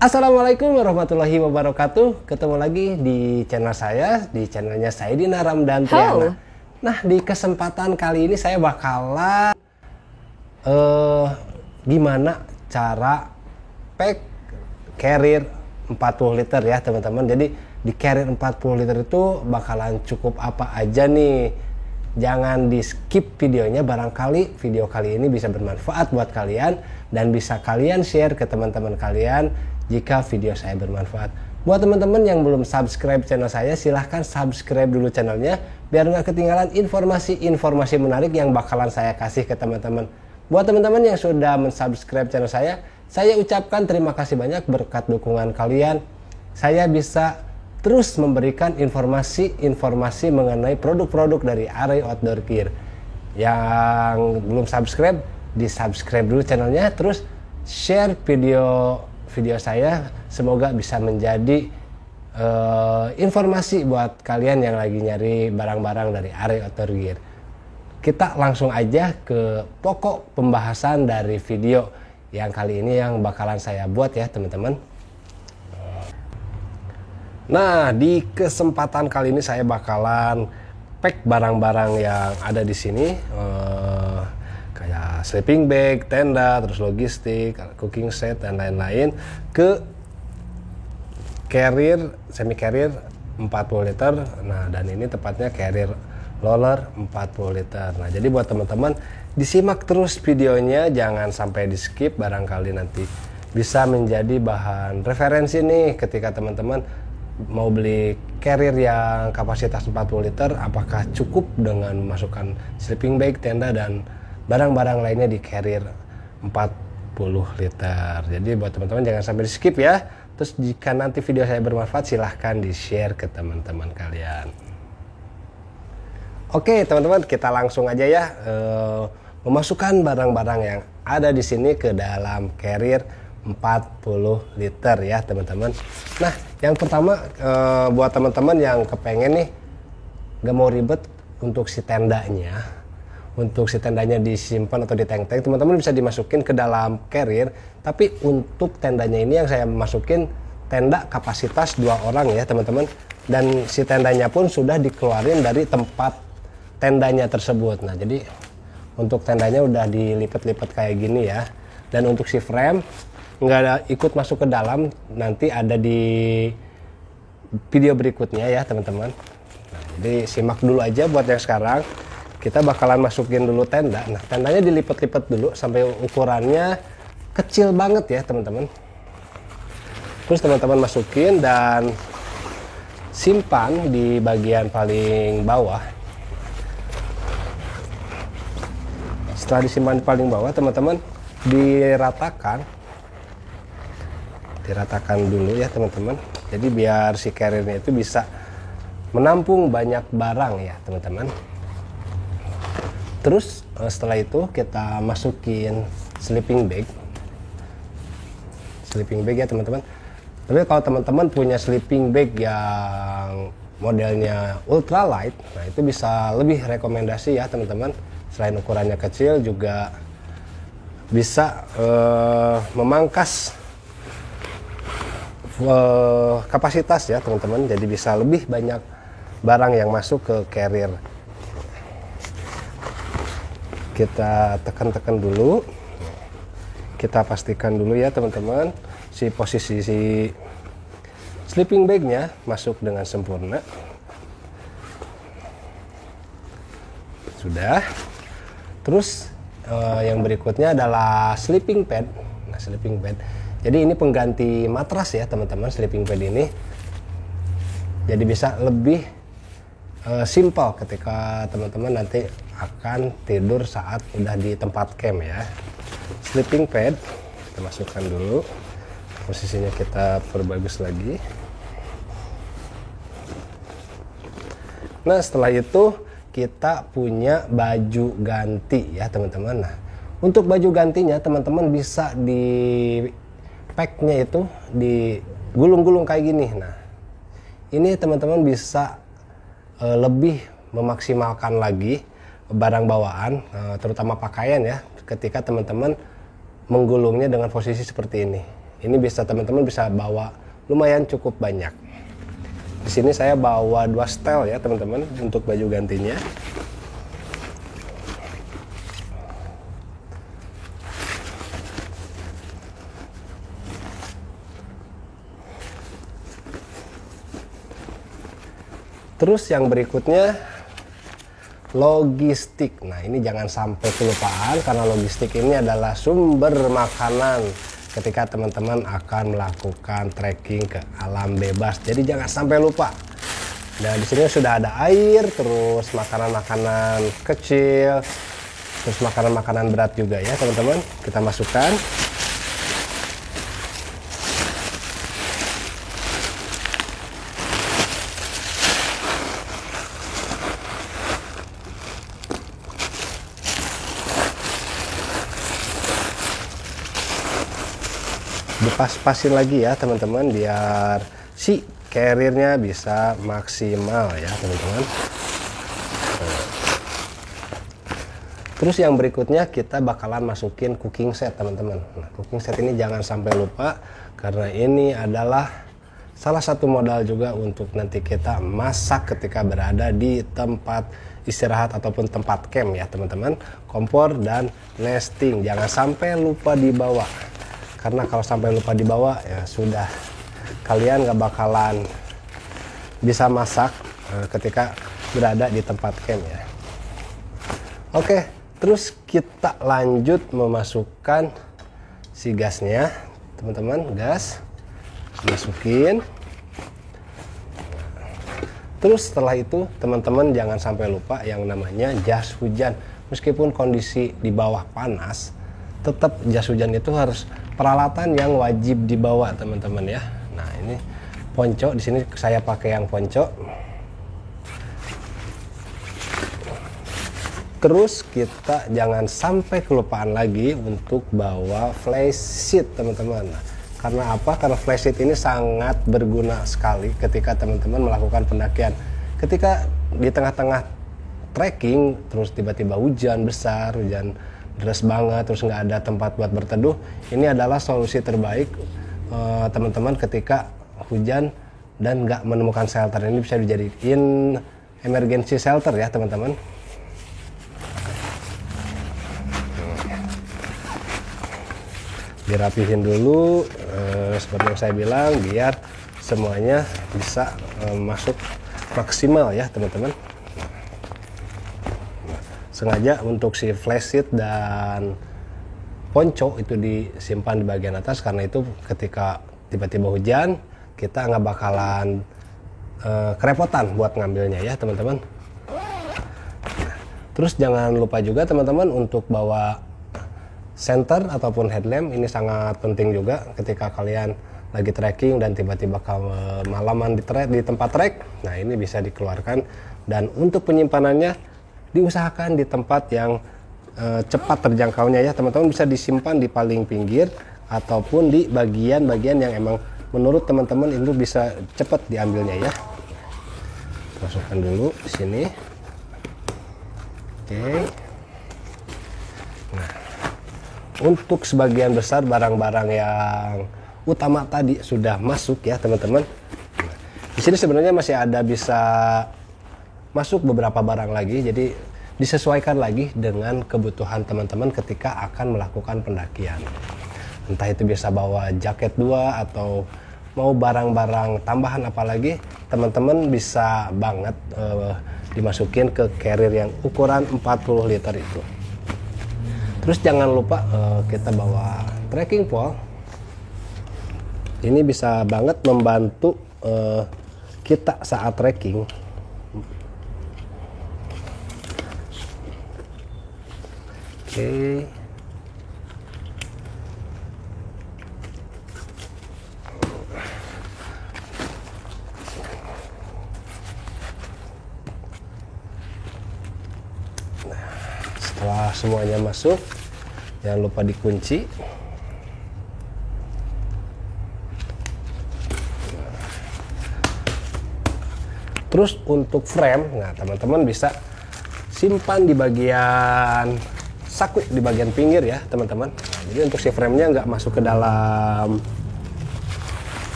Assalamualaikum warahmatullahi wabarakatuh. Ketemu lagi di channel saya, di channelnya Saidina Ramdan Triana. Nah, di kesempatan kali ini saya bakalan gimana cara pack carrier 40 liter ya teman-teman. Jadi di carrier 40 liter itu bakalan cukup apa aja nih. Jangan di skip videonya, barangkali video kali ini bisa bermanfaat buat kalian dan bisa kalian share ke teman-teman kalian jika video saya bermanfaat. Buat teman-teman yang belum subscribe channel saya, silahkan subscribe dulu channelnya biar nggak ketinggalan informasi-informasi menarik yang bakalan saya kasih ke teman-teman. Buat teman-teman yang sudah mensubscribe channel saya ucapkan terima kasih banyak. Berkat dukungan kalian, saya bisa terus memberikan informasi-informasi mengenai produk-produk dari Arey Outdoor Gear. Yang belum subscribe, di subscribe dulu channelnya, terus share video saya, semoga bisa menjadi informasi buat kalian yang lagi nyari barang-barang dari Arey Outdoor Gear. Kita langsung aja ke pokok pembahasan dari video yang kali ini yang bakalan saya buat ya teman-teman. Nah, di kesempatan kali ini saya bakalan pack barang-barang yang ada di sini, kayak sleeping bag, tenda, terus logistik, cooking set dan lain-lain ke carrier, semi carrier 40 liter. Nah, dan ini tepatnya carrier roller 40 liter. Nah, jadi buat teman-teman disimak terus videonya, jangan sampai di skip, barangkali nanti bisa menjadi bahan referensi nih ketika teman-teman mau beli carrier yang kapasitas 40 liter, apakah cukup dengan memasukkan sleeping bag, tenda dan barang-barang lainnya di carrier 40 liter. Jadi buat teman-teman jangan sampai di skip ya. Terus jika nanti video saya bermanfaat, silahkan di share ke teman-teman kalian. Oke teman-teman, kita langsung aja ya memasukkan barang-barang yang ada di sini ke dalam carrier 40 liter ya teman-teman. Nah, yang pertama buat teman-teman yang kepengen nih gak mau ribet untuk si tendanya, disimpan atau diteng-teng, teman-teman bisa dimasukin ke dalam carrier. Tapi untuk tendanya ini yang saya masukin tenda kapasitas 2 orang ya teman-teman, dan si tendanya pun sudah dikeluarin dari tempat tendanya tersebut. Nah, jadi untuk tendanya udah dilipat-lipat kayak gini ya. Dan untuk si frame nggak ada ikut masuk ke dalam, nanti ada di video berikutnya ya teman-teman. Nah, jadi simak dulu aja buat yang sekarang. Kita bakalan masukin dulu tenda. Nah, tendanya dilipat-lipat dulu sampai ukurannya kecil banget ya teman-teman. Terus teman-teman masukin dan simpan di bagian paling bawah. Setelah disimpan di paling bawah, teman-teman diratakan dulu ya teman-teman. Jadi biar si carriernya itu bisa menampung banyak barang ya teman-teman. Terus setelah itu kita masukin sleeping bag ya teman-teman. Tapi kalau teman-teman punya sleeping bag yang modelnya ultralight, nah itu bisa lebih rekomendasi ya teman-teman. Selain ukurannya kecil juga bisa memangkas kapasitas ya teman-teman. Jadi bisa lebih banyak barang yang masuk ke carrier. Kita tekan-tekan dulu, kita pastikan dulu ya teman-teman si posisi si sleeping bagnya masuk dengan sempurna. Sudah. Terus yang berikutnya adalah sleeping pad. Nah, sleeping pad. Jadi ini pengganti matras ya teman-teman, sleeping pad ini. Jadi bisa lebih simple ketika teman-teman nanti akan tidur saat udah di tempat camp ya. Sleeping pad kita masukkan dulu. Posisinya kita perbagus lagi. Nah, setelah itu kita punya baju ganti ya teman-teman. Nah, untuk baju gantinya teman-teman bisa di packnya itu digulung-gulung kayak gini. Nah, ini teman-teman bisa lebih memaksimalkan lagi barang bawaan, terutama pakaian ya, ketika teman-teman menggulungnya dengan posisi seperti ini. Ini bisa teman-teman bisa bawa lumayan cukup banyak. Di sini saya bawa 2 setel ya teman-teman untuk baju gantinya. Terus yang berikutnya logistik. Nah, ini jangan sampai kelupaan karena logistik ini adalah sumber makanan ketika teman-teman akan melakukan trekking ke alam bebas. Jadi jangan sampai lupa. Nah, di sini sudah ada air, terus makanan-makanan kecil, terus makanan-makanan berat juga ya, teman-teman. Kita masukkan. Dipas-pasin lagi ya teman-teman biar si carrier-nya bisa maksimal ya teman-teman. Terus yang berikutnya kita bakalan masukin cooking set teman-teman. Nah, cooking set ini jangan sampai lupa karena ini adalah salah satu modal juga untuk nanti kita masak ketika berada di tempat istirahat ataupun tempat camp ya teman-teman. Kompor dan nesting jangan sampai lupa dibawa. Karena kalau sampai lupa dibawa ya sudah, kalian gak bakalan bisa masak ketika berada di tempat camp ya. Oke, terus kita lanjut memasukkan si gasnya teman-teman. Gas masukin. Terus setelah itu teman-teman jangan sampai lupa yang namanya jas hujan. Meskipun kondisi di bawah panas, tetap jas hujan itu harus peralatan yang wajib dibawa teman-teman ya. Nah, ini ponco, di sini saya pakai yang ponco. Terus kita jangan sampai kelupaan lagi untuk bawa flysheet teman-teman. Nah, karena apa? Karena flysheet ini sangat berguna sekali ketika teman-teman melakukan pendakian. Ketika di tengah-tengah trekking terus tiba-tiba hujan besar, hujan deras banget, terus nggak ada tempat buat berteduh, ini adalah solusi terbaik teman-teman ketika hujan dan nggak menemukan shelter. Ini bisa dijadiin emergency shelter ya teman-teman. Dirapihin dulu seperti yang saya bilang biar semuanya bisa masuk maksimal ya teman-teman. Sengaja untuk si flysheet dan ponco itu disimpan di bagian atas karena itu ketika tiba-tiba hujan kita nggak bakalan kerepotan buat ngambilnya ya teman-teman. Terus jangan lupa juga teman-teman untuk bawa senter ataupun headlamp. Ini sangat penting juga ketika kalian lagi trekking dan tiba-tiba kemalaman di tempat trek. Nah, ini bisa dikeluarkan, dan untuk penyimpanannya diusahakan di tempat yang cepat terjangkaunya ya teman-teman. Bisa disimpan di paling pinggir ataupun di bagian-bagian yang emang menurut teman-teman itu bisa cepat diambilnya ya. Masukkan dulu di sini. Oke. Nah, untuk sebagian besar barang-barang yang utama tadi sudah masuk ya teman-teman. Nah, di sini sebenarnya masih ada bisa masuk beberapa barang lagi, jadi disesuaikan lagi dengan kebutuhan teman-teman ketika akan melakukan pendakian. Entah itu bisa bawa jaket 2 atau mau barang-barang tambahan apalagi, teman-teman bisa banget dimasukin ke carrier yang ukuran 40 liter itu. Terus jangan lupa kita bawa trekking pole. Ini bisa banget membantu kita saat trekking. Oke. Setelah semuanya masuk, jangan lupa dikunci. Terus untuk frame, nah teman-teman bisa simpan di bagian saku di bagian pinggir ya teman-teman. Nah, jadi untuk si frame-nya nggak masuk ke dalam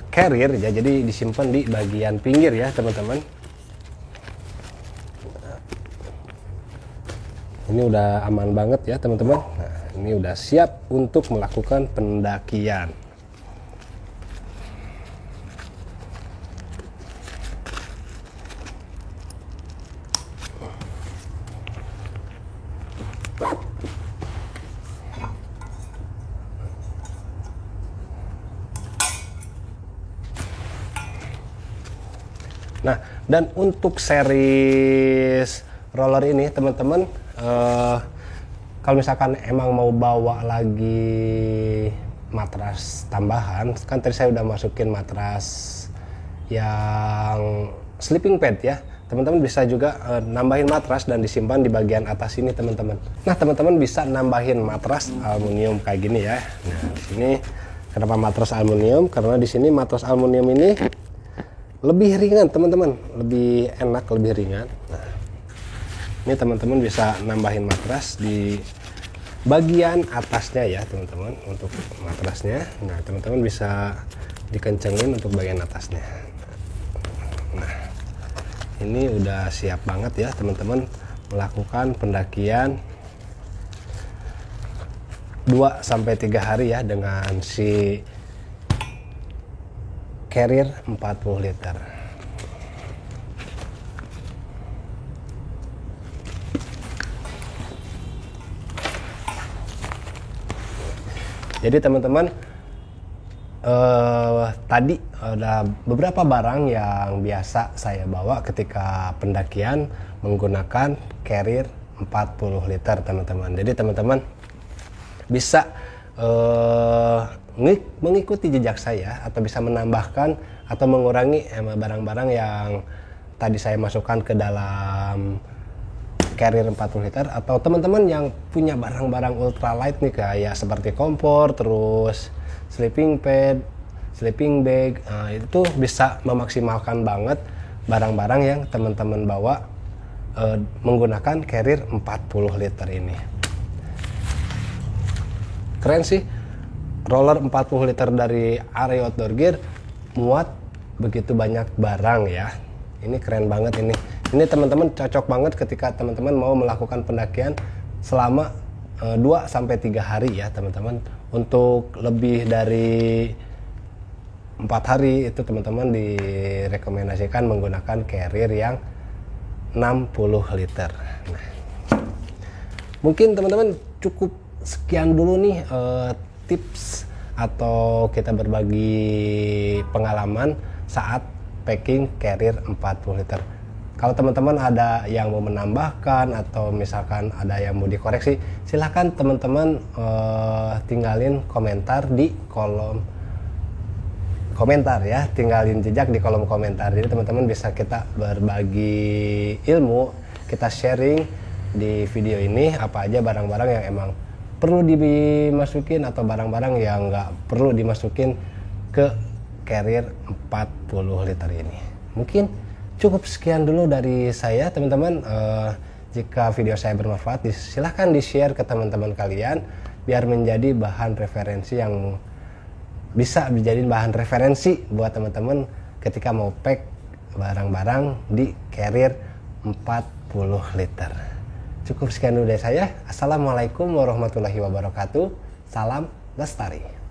carrier ya, jadi disimpan di bagian pinggir ya teman-teman. Ini udah aman banget ya teman-teman. Nah, ini udah siap untuk melakukan pendakian. Nah, dan untuk series roller ini teman-teman, kalau misalkan emang mau bawa lagi matras tambahan, kan tadi saya udah masukin matras yang sleeping pad ya, teman-teman bisa juga nambahin matras dan disimpan di bagian atas ini teman-teman. Nah, teman-teman bisa nambahin matras aluminium kayak gini ya. Nah, di sini kenapa matras aluminium? Karena di sini matras aluminium ini lebih ringan teman-teman, lebih enak, lebih ringan. Nah, ini teman-teman bisa nambahin matras di bagian atasnya ya teman-teman, untuk matrasnya. Nah, teman-teman bisa dikencengin untuk bagian atasnya. Nah, ini udah siap banget ya teman-teman melakukan pendakian 2-3 hari ya dengan si carrier 40 liter. Jadi teman-teman, tadi ada beberapa barang yang biasa saya bawa ketika pendakian menggunakan carrier 40 liter teman-teman. Jadi teman-teman bisa mengikuti jejak saya atau bisa menambahkan atau mengurangi barang-barang yang tadi saya masukkan ke dalam carrier 40 liter, atau teman-teman yang punya barang-barang ultralight nih kayak seperti kompor, terus sleeping pad, sleeping bag, itu bisa memaksimalkan banget barang-barang yang teman-teman bawa menggunakan carrier 40 liter ini. Keren sih, roller 40 liter dari Arey Outdoor Gear muat begitu banyak barang ya. Ini keren banget ini. Ini teman-teman cocok banget ketika teman-teman mau melakukan pendakian selama 2-3 hari ya teman-teman. Untuk lebih dari 4 hari itu teman-teman direkomendasikan menggunakan carrier yang 60 liter. Nah, mungkin teman-teman cukup sekian dulu nih tips atau kita berbagi pengalaman saat packing carrier 40 liter. Kalau teman-teman ada yang mau menambahkan atau misalkan ada yang mau dikoreksi, silahkan teman-teman tinggalin komentar di kolom komentar ya, tinggalin jejak di kolom komentar. Jadi teman-teman bisa kita berbagi ilmu, kita sharing di video ini apa aja barang-barang yang emang perlu dimasukin atau barang-barang yang nggak perlu dimasukin ke carrier 40 liter ini. Mungkin cukup sekian dulu dari saya teman-teman. Jika video saya bermanfaat, silahkan di-share ke teman-teman kalian biar menjadi bahan referensi yang bisa menjadi bahan referensi buat teman-teman ketika mau pack barang-barang di carrier 40 liter. Cukup sekian dulu dari saya. Assalamualaikum warahmatullahi wabarakatuh. Salam lestari.